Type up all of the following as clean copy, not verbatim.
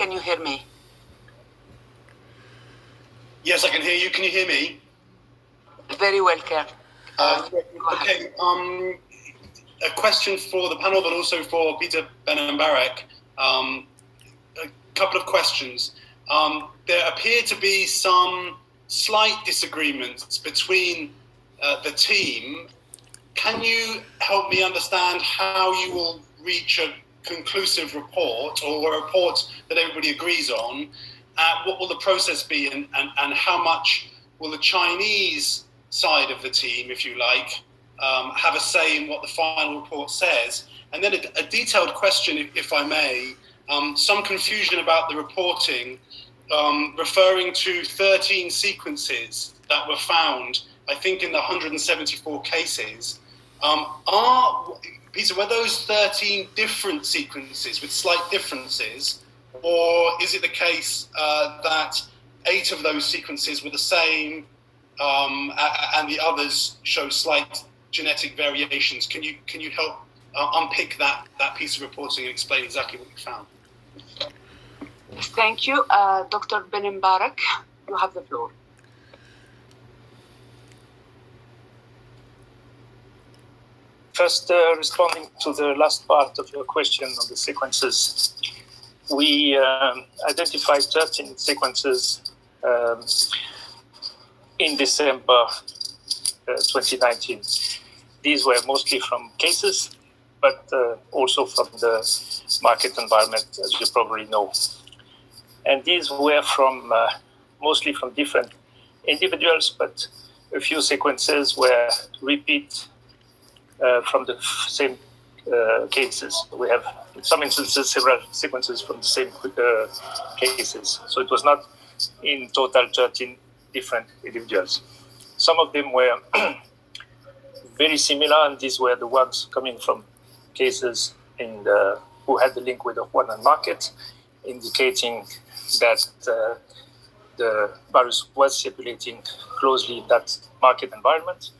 can you hear me? Yes, I can hear you. Can you hear me? Very well, Kerr. Okay. A question for the panel, but also for Peter Ben-Mbarek. A couple of questions. There appear to be some slight disagreements between the team. Can you help me understand how you will reach a conclusive report, or a report that everybody agrees on? What will the process be, and how much will the Chinese side of the team, if you like, have a say in what the final report says? And then a detailed question, if I may, some confusion about the reporting, referring to 13 sequences that were found, I think, in the 174 cases. Peter, were those 13 different sequences with slight differences, or is it the case that 8 of those sequences were the same and the others show slight genetic variations? Can you help unpick that piece of reporting and explain exactly what you found? Thank you. Dr. Ben-Mbarek, you have the floor. First, responding to the last part of your question on the sequences, we identified 13 sequences in December 2019. These were mostly from cases, but also from the market environment, as you probably know. And these were from mostly from different individuals, but a few sequences were repeat from the same cases. We have, in some instances, several sequences from the same cases. So it was not in total 13 different individuals. Some of them were very similar, and these were the ones coming from cases who had the link with the Wuhan market, indicating that the virus was circulating closely in that market environment,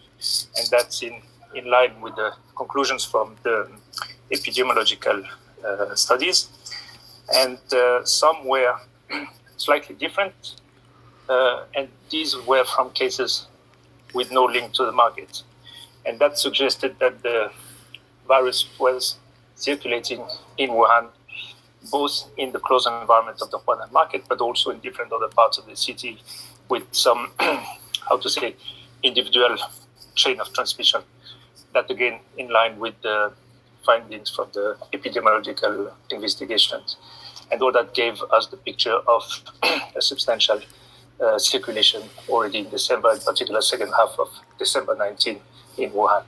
and that's in line with the conclusions from the epidemiological studies. And some were slightly different, and these were from cases with no link to the market. And that suggested that the virus was circulating in Wuhan, both in the closed environment of the Wuhan market, but also in different other parts of the city with some, individual chain of transmission. That again, in line with the findings from the epidemiological investigations. And all that gave us the picture of a substantial circulation already in December, in particular second half of December 19 in Wuhan.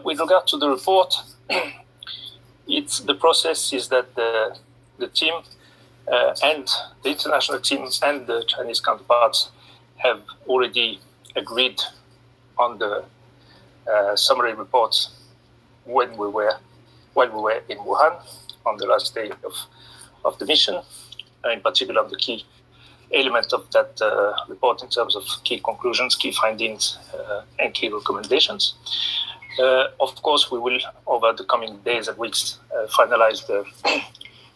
With regard to the report, the process is that the team and the international team and the Chinese counterparts have already agreed on the summary reports while we were in Wuhan on the last day of the mission, in particular the key element of that report in terms of key conclusions, key findings, and key recommendations. Of course, we will, over the coming days and weeks, finalize the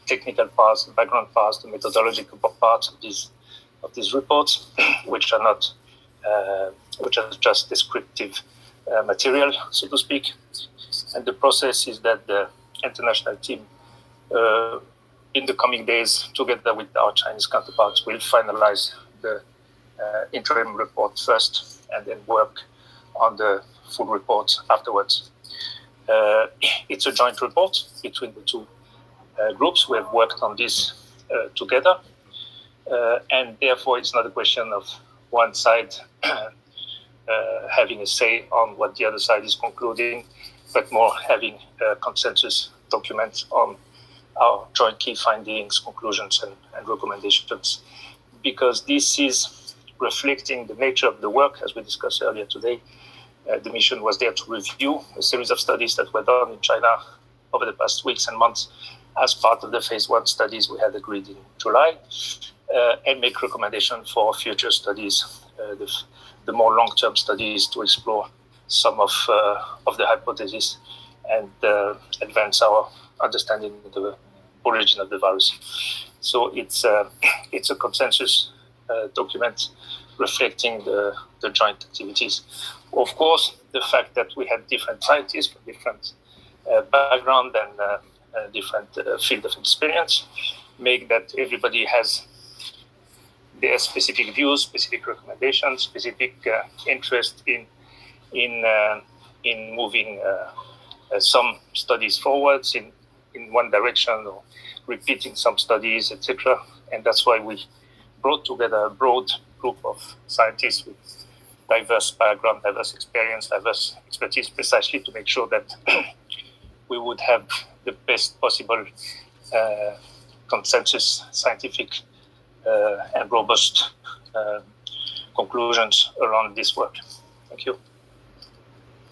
technical parts, the background parts, the methodological parts of these reports, which are just descriptive material, so to speak. And the process is that the international team, in the coming days, together with our Chinese counterparts, will finalize the interim report first, and then work on the full report afterwards. It's a joint report between the two groups. We have worked on this together, and therefore it's not a question of one side having a say on what the other side is concluding, but more having a consensus document on our joint key findings, conclusions, and recommendations, because this is reflecting the nature of the work, as we discussed earlier today. The mission was there to review a series of studies that were done in China over the past weeks and months as part of the phase 1 studies we had agreed in July, and make recommendations for future studies, the more long-term studies, to explore some of the hypotheses and advance our understanding of origin of the virus. So it's a consensus document reflecting the joint activities. Of course, the fact that we had different scientists from different background and different field of experience make that everybody has their specific views, specific recommendations, specific interest in moving some studies forwards in one direction or repeating some studies, etc. And that's why we brought together a broad group of scientists with diverse background, diverse experience, diverse expertise, precisely to make sure that we would have the best possible consensus, scientific and robust conclusions around this work. Thank you.